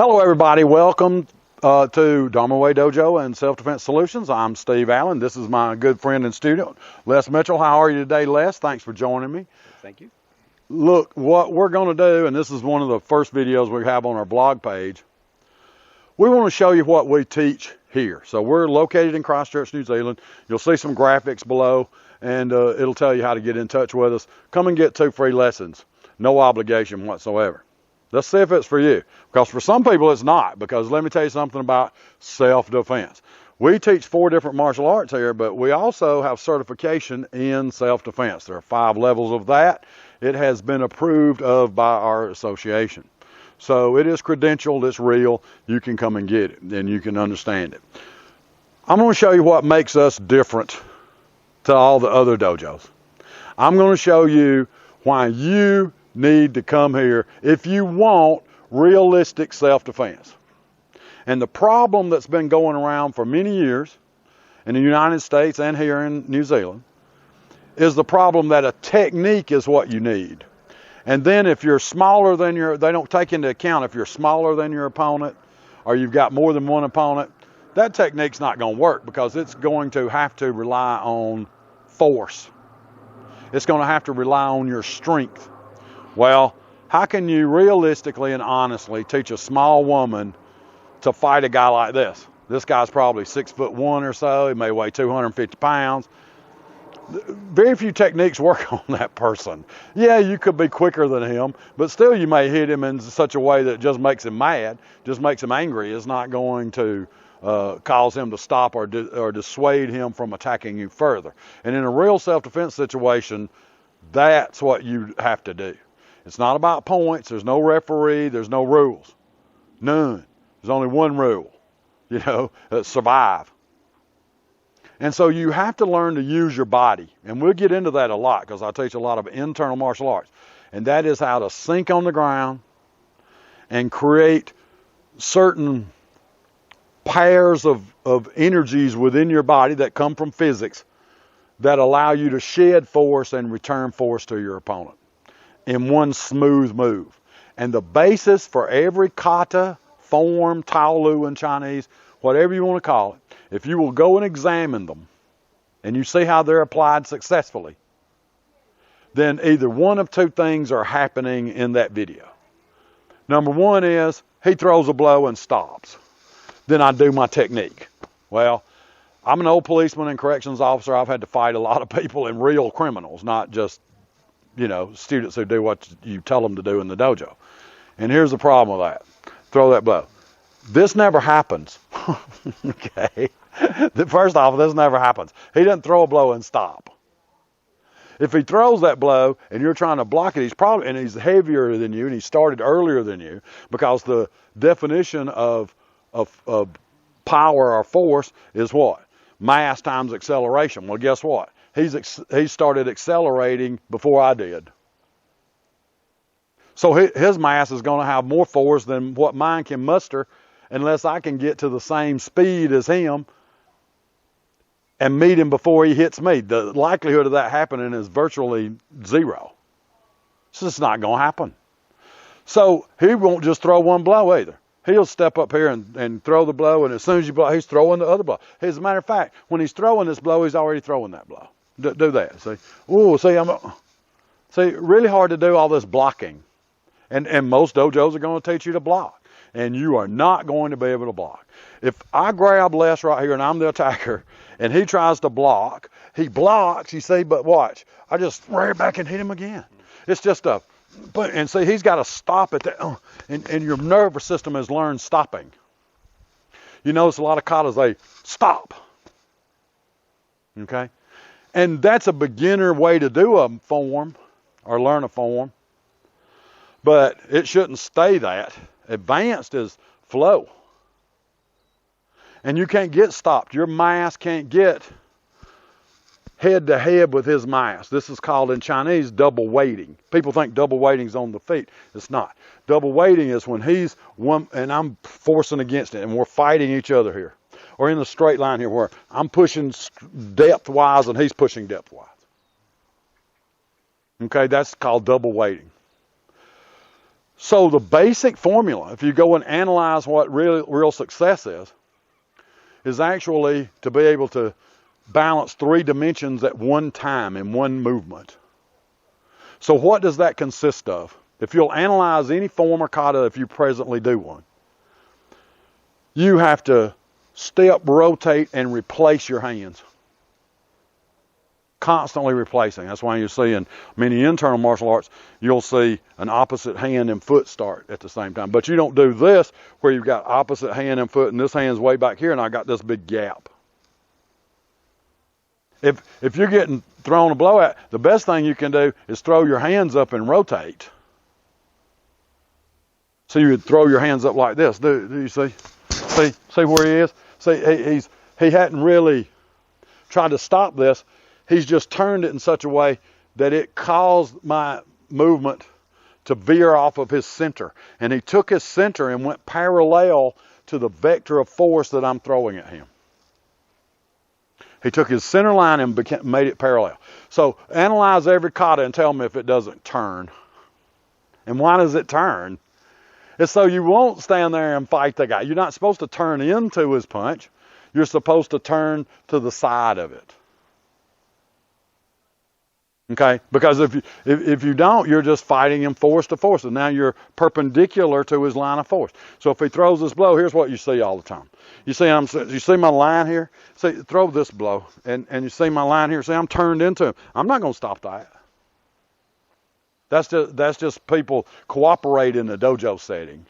Hello everybody, welcome to Dharma Way Dojo and Self-Defense Solutions. I'm Steve Allen. This is my good friend and student, Les Mitchell. How are you today, Les? Thanks for joining me. Thank you. Look, what we're going to do, and this is one of the first videos we have on our blog page, we want to show you what we teach here. So we're located in Christchurch, New Zealand. You'll see some graphics below, and it'll tell you how to get in touch with us. Come and get 2 free lessons. No obligation whatsoever. Let's see if it's for you. Because for some people it's not. Because let me tell you something about self-defense. We teach 4 different martial arts here, but we also have certification in self-defense. There are 5 levels of that. It has been approved of by our association. So it is credentialed, it's real. You can come and get it, and you can understand it. I'm going to show you what makes us different to all the other dojos. I'm going to show you why you need to come here if you want realistic self-defense. And the problem that's been going around for many years in the United States and here in New Zealand is the problem that a technique is what you need. And then if you're smaller than they don't take into account if you're smaller than your opponent or you've got more than one opponent, that technique's not going to work because it's going to have to rely on force. It's going to have to rely on your strength. Well, how can you realistically and honestly teach a small woman to fight a guy like this? This guy's probably 6'1" or so. He may weigh 250 pounds. Very few techniques work on that person. Yeah, you could be quicker than him, but still you may hit him in such a way that it just makes him mad, just makes him angry. It's not going to cause him to stop or dissuade him from attacking you further. And in a real self-defense situation, that's what you have to do. It's not about points. There's no referee. There's no rules. None. There's only one rule, survive. And so you have to learn to use your body. And we'll get into that a lot because I teach a lot of internal martial arts. And that is how to sink on the ground and create certain pairs of energies within your body that come from physics that allow you to shed force and return force to your opponent in one smooth move. And the basis for every kata, form, Taolu in Chinese, whatever you want to call it, if you will go and examine them and you see how they're applied successfully, then either one of 2 things are happening in that video. Number 1 is he throws a blow and stops. Then I do my technique. Well, I'm an old policeman and corrections officer. I've had to fight a lot of people and real criminals, not just students who do what you tell them to do in the dojo. And here's the problem with that. Throw that blow. This never happens. Okay? First off, this never happens. He doesn't throw a blow and stop. If he throws that blow and you're trying to block it, he's heavier than you and he started earlier than you, because the definition of power or force is what? Mass times acceleration. Well, guess what? He started accelerating before I did. So his mass is going to have more force than what mine can muster unless I can get to the same speed as him and meet him before he hits me. The likelihood of that happening is virtually 0. It's just not going to happen. So he won't just throw one blow either. He'll step up here and throw the blow, and as soon as you blow, he's throwing the other blow. As a matter of fact, when he's throwing this blow, he's already throwing that blow. Do that. See? Ooh, see, really hard to do all this blocking. And most dojos are going to teach you to block. And you are not going to be able to block. If I grab Les right here and I'm the attacker, and he tries to block, he blocks, you see, but watch. I just right back and hit him again. It's just and see, he's got to stop at that. And your nervous system has learned stopping. You notice a lot of katas, they stop. Okay? And that's a beginner way to do a form or learn a form. But it shouldn't stay that. Advanced is flow. And you can't get stopped. Your mass can't get head to head with his mass. This is called in Chinese double weighting. People think double weighting is on the feet. It's not. Double weighting is when he's one and I'm forcing against it and we're fighting each other here. Or in the straight line here where I'm pushing depth-wise and he's pushing depth-wise. Okay, that's called double weighting. So the basic formula, if you go and analyze what real success is actually to be able to balance 3 dimensions at one time in one movement. So what does that consist of? If you'll analyze any form or kata, if you presently do one, you have to step, rotate, and replace your hands. Constantly replacing. That's why you see in many internal martial arts, you'll see an opposite hand and foot start at the same time. But you don't do this where you've got opposite hand and foot, and this hand's way back here, and I got this big gap. If you're getting thrown a blowout, the best thing you can do is throw your hands up and rotate. So you would throw your hands up like this. Do you see? See where he is? See, he hadn't really tried to stop this. He's just turned it in such a way that it caused my movement to veer off of his center. And he took his center and went parallel to the vector of force that I'm throwing at him. He took his center line and made it parallel. So analyze every kata and tell me if it doesn't turn. And why does it turn? It's so you won't stand there and fight the guy. You're not supposed to turn into his punch. You're supposed to turn to the side of it. Okay? Because if you don't, you're just fighting him force to force. And now you're perpendicular to his line of force. So if he throws this blow, here's what you see all the time. You see my line here? See, throw this blow. And you see my line here? See, I'm turned into him. I'm not going to stop that. That's just people cooperate in the dojo setting.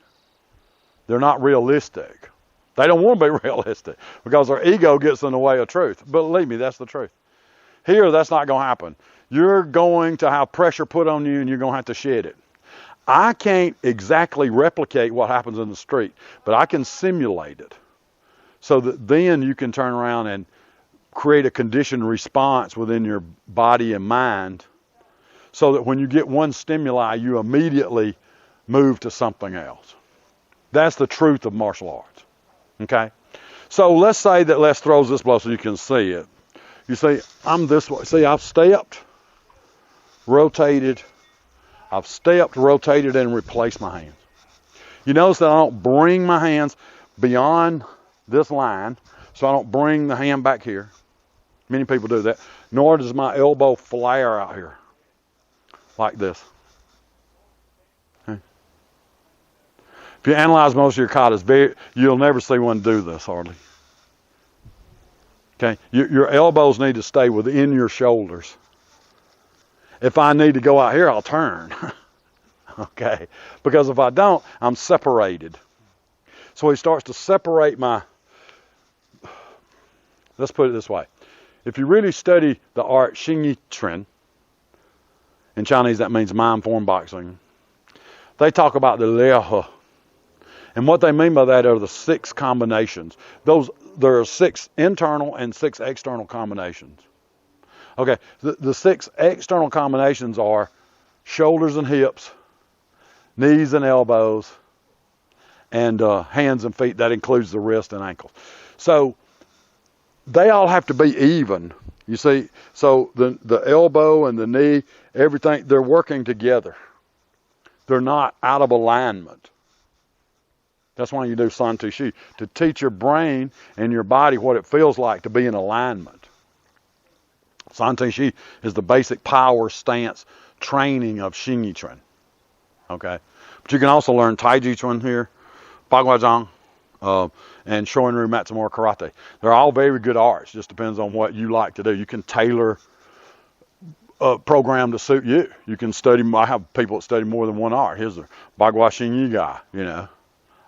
They're not realistic. They don't want to be realistic because their ego gets in the way of truth. Believe me, that's the truth. Here, that's not going to happen. You're going to have pressure put on you and you're going to have to shed it. I can't exactly replicate what happens in the street, but I can simulate it so that then you can turn around and create a conditioned response within your body and mind so that when you get one stimuli, you immediately move to something else. That's the truth of martial arts. Okay? So let's say that Les throws this blow so you can see it. You see, I'm this way. See, I've stepped, rotated, and replaced my hands. You notice that I don't bring my hands beyond this line, so I don't bring the hand back here. Many people do that. Nor does my elbow flare out here like this. Okay. If you analyze most of your katas, you'll never see one do this hardly. Okay, your elbows need to stay within your shoulders. If I need to go out here, I'll turn. Okay, because if I don't, I'm separated. So he starts to separate let's put it this way. If you really study the art Xingyi-tren, in Chinese that means mind-form boxing, they talk about the Liahe. And what they mean by that are the 6 combinations. There are 6 internal and 6 external combinations. Okay, the 6 external combinations are shoulders and hips, knees and elbows, and hands and feet. That includes the wrist and ankles. So they all have to be even. You see, so the elbow and the knee, everything, they're working together. They're not out of alignment. That's why you do San Tu Shi, to teach your brain and your body what it feels like to be in alignment. San Tu Shi is the basic power stance training of Xingyi-tren. Okay? But you can also learn Taiji-tren here, Bagua-zhang, and Shorin-ryu Matsumura Karate. They're all very good arts. Just depends on what you like to do. You can tailor a program to suit you. You can study. I have people that study more than one art. Here's the Bagua Xingyi guy, you know.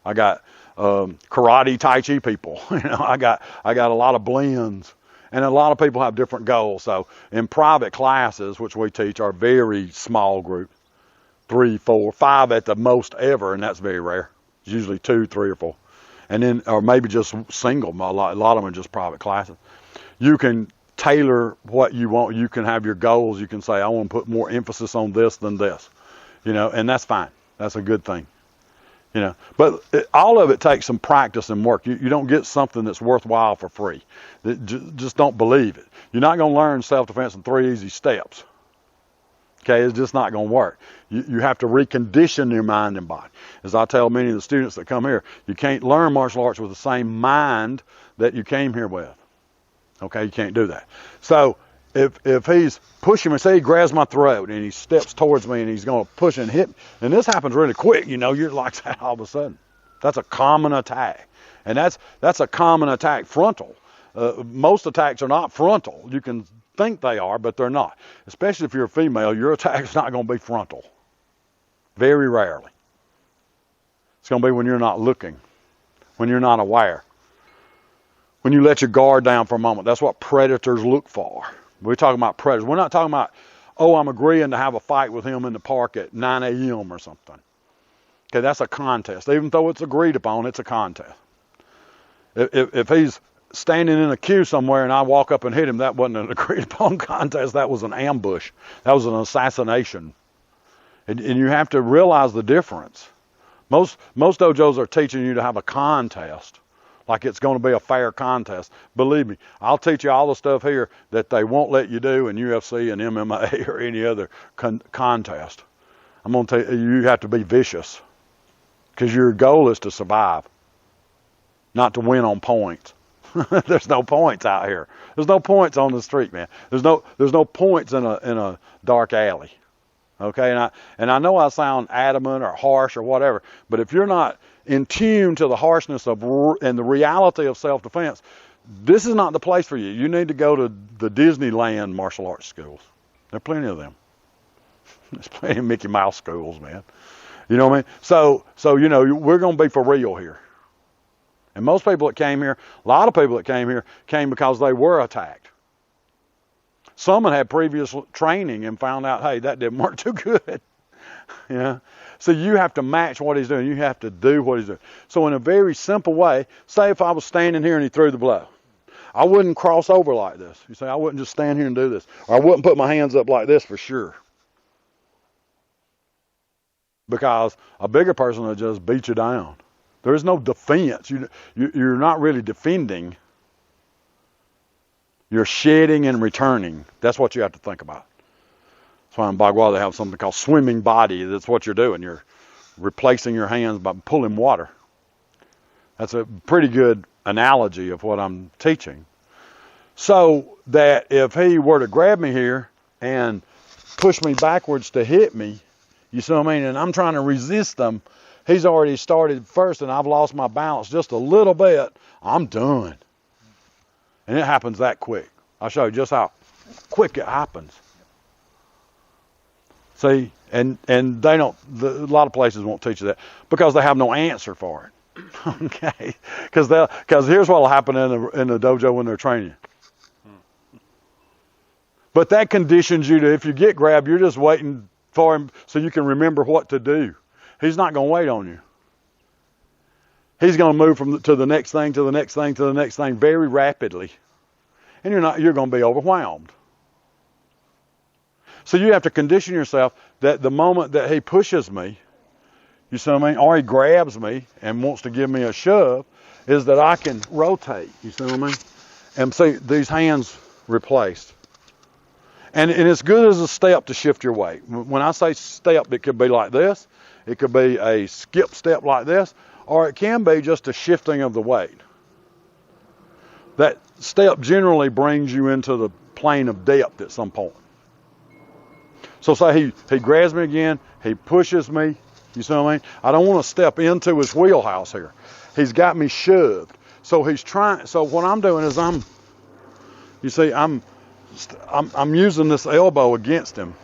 I got karate Tai Chi people. You know, I got a lot of blends, and a lot of people have different goals. So in private classes, which we teach, are very small groups, 3, 4, 5 at the most ever, and that's very rare. It's usually 2, 3, or 4, and then or maybe just single. A lot of them are just private classes. You can tailor what you want. You can have your goals. You can say, I want to put more emphasis on this than this, you know, and that's fine. That's a good thing. You know, but all of it takes some practice and work. You don't get something that's worthwhile for free. Just don't believe it. You're not going to learn self-defense in 3 easy steps. Okay, it's just not going to work. You have to recondition your mind and body. As I tell many of the students that come here, you can't learn martial arts with the same mind that you came here with. Okay, you can't do that. So if he's pushing me, say he grabs my throat and he steps towards me and he's going to push and hit me, and this happens really quick, you know, you're like that all of a sudden. That's a common attack. And that's a common attack, frontal. Most attacks are not frontal. You can think they are, but they're not. Especially if you're a female, your attack's not going to be frontal. Very rarely. It's going to be when you're not looking, when you're not aware, when you let your guard down for a moment. That's what predators look for. We're talking about predators. We're not talking about, oh, I'm agreeing to have a fight with him in the park at 9 a.m. or something. Okay, that's a contest. Even though it's agreed upon, it's a contest. If he's standing in a queue somewhere and I walk up and hit him, that wasn't an agreed upon contest. That was an ambush. That was an assassination. And you have to realize the difference. Most dojos are teaching you to have a contest, like it's going to be a fair contest. Believe me, I'll teach you all the stuff here that they won't let you do in UFC and MMA or any other contest. I'm going to tell you, you have to be vicious, because your goal is to survive, not to win on points. There's no points out here. There's no points on the street, man. There's no points in a dark alley. Okay, and I know I sound adamant or harsh or whatever, but if you're not in tune to the harshness of and the reality of self-defense, this is not the place for you. You need to go to the Disneyland martial arts schools. There are plenty of them. There's plenty of Mickey Mouse schools, man. You know what I mean? So you know, we're going to be for real here. And most people that came here, a lot of people that came here, came because they were attacked. Some had previous training and found out, hey, that didn't work too good. Yeah. So you have to match what he's doing. You have to do what he's doing. So in a very simple way, say if I was standing here and he threw the blow, I wouldn't cross over like this. You say, I wouldn't just stand here and do this. Or I wouldn't put my hands up like this for sure. Because a bigger person will just beat you down. There is no defense. You're not really defending. You're shedding and returning. That's what you have to think about. That's why in Bagua they have something called swimming body. That's what you're doing. You're replacing your hands by pulling water. That's a pretty good analogy of what I'm teaching. So that if he were to grab me here and push me backwards to hit me, you see what I mean? And I'm trying to resist them. He's already started first and I've lost my balance just a little bit. I'm done. And it happens that quick. I'll show you just how quick it happens. See, and they don't, a lot of places won't teach you that because they have no answer for it. Okay? Because here's what will happen in the dojo when they're training. But that conditions you to, if you get grabbed, you're just waiting for him so you can remember what to do. He's not going to wait on you. He's going to move to the next thing, to the next thing, to the next thing very rapidly. And you're going to be overwhelmed. So you have to condition yourself that the moment that he pushes me, you see what I mean, or he grabs me and wants to give me a shove, is that I can rotate, you see what I mean? And see these hands replaced. And it's good as a step to shift your weight. When I say step, it could be like this. It could be a skip step like this, or it can be just a shifting of the weight. That step generally brings you into the plane of depth at some point. So say he grabs me again, he pushes me, you see what I mean? I don't want to step into his wheelhouse here. He's got me shoved. So what I'm doing is I'm using this elbow against him.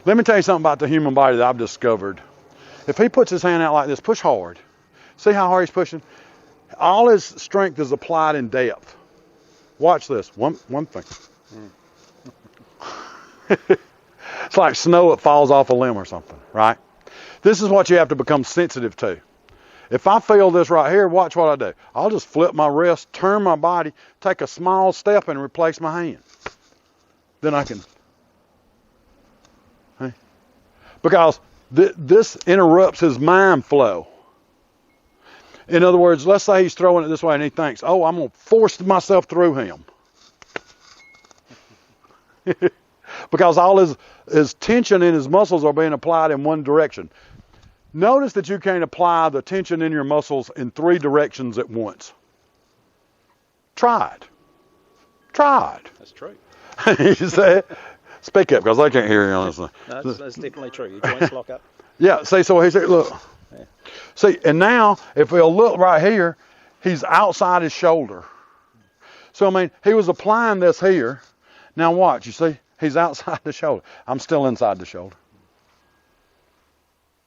Let me tell you something about the human body that I've discovered. If he puts his hand out like this, push hard. See how hard he's pushing? All his strength is applied in depth. Watch this. One thing. It's like snow that falls off a limb or something, right? This is what you have to become sensitive to. If I feel this right here, watch what I do. I'll just flip my wrist, turn my body, take a small step and replace my hand. Then I can... Because this interrupts his mind flow. In other words, let's say he's throwing it this way and he thinks, oh, I'm going to force myself through him. because all his tension in his muscles are being applied in one direction. Notice that you can't apply the tension in your muscles in 3 directions at once. Try it. Try it. That's true. You say, speak up because I can't hear you on this one. No, that's definitely true. Your joints lock up. Yeah, see, so he said, look. Yeah. See, and now, if we'll look right here, he's outside his shoulder. So, I mean, he was applying this here. Now watch, you see, he's outside the shoulder. I'm still inside the shoulder.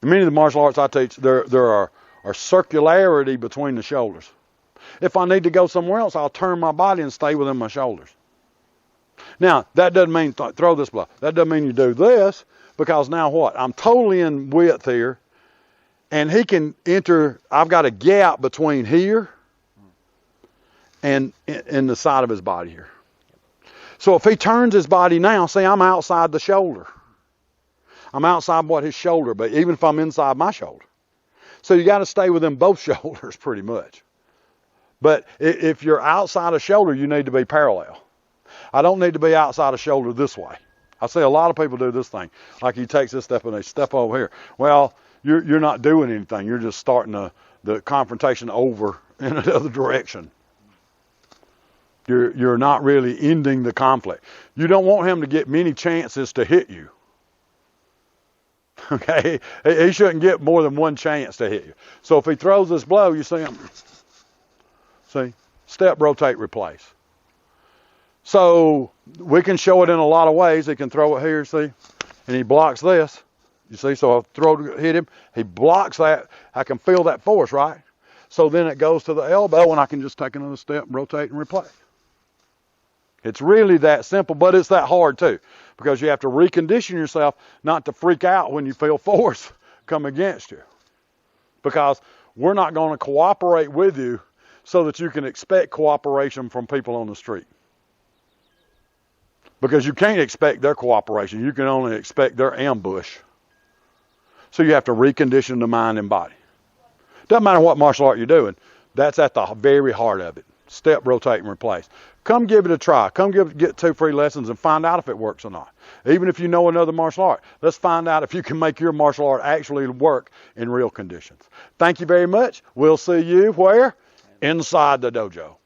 In many of the martial arts I teach, there are circularity between the shoulders. If I need to go somewhere else, I'll turn my body and stay within my shoulders. Now, that doesn't mean throw this blow. That doesn't mean you do this, because now what? I'm totally in width here, and he can enter. I've got a gap between here and in the side of his body here. So if he turns his body now, see, I'm outside the shoulder. I'm outside his shoulder, but even if I'm inside my shoulder. So you got to stay within both shoulders pretty much. But if you're outside of shoulder, you need to be parallel. I don't need to be outside of shoulder this way. I see a lot of people do this thing. Like he takes this step and they step over here. Well, you're not doing anything. You're just starting the confrontation over in another direction. You're not really ending the conflict. You don't want him to get many chances to hit you. Okay? He shouldn't get more than one chance to hit you. So if he throws this blow, you see him. See? Step, rotate, replace. So we can show it in a lot of ways. He can throw it here, see? And he blocks this. You see? So I'll hit him. He blocks that. I can feel that force, right? So then it goes to the elbow, and I can just take another step, rotate, and replace. It's really that simple, but it's that hard too, because you have to recondition yourself not to freak out when you feel force come against you. Because we're not going to cooperate with you so that you can expect cooperation from people on the street. Because you can't expect their cooperation. You can only expect their ambush. So you have to recondition the mind and body. Doesn't matter what martial art you're doing. That's at the very heart of it. Step, rotate, and replace. Come give it a try. Come get 2 free lessons and find out if it works or not. Even if you know another martial art, let's find out if you can make your martial art actually work in real conditions. Thank you very much. We'll see you where? Inside the dojo.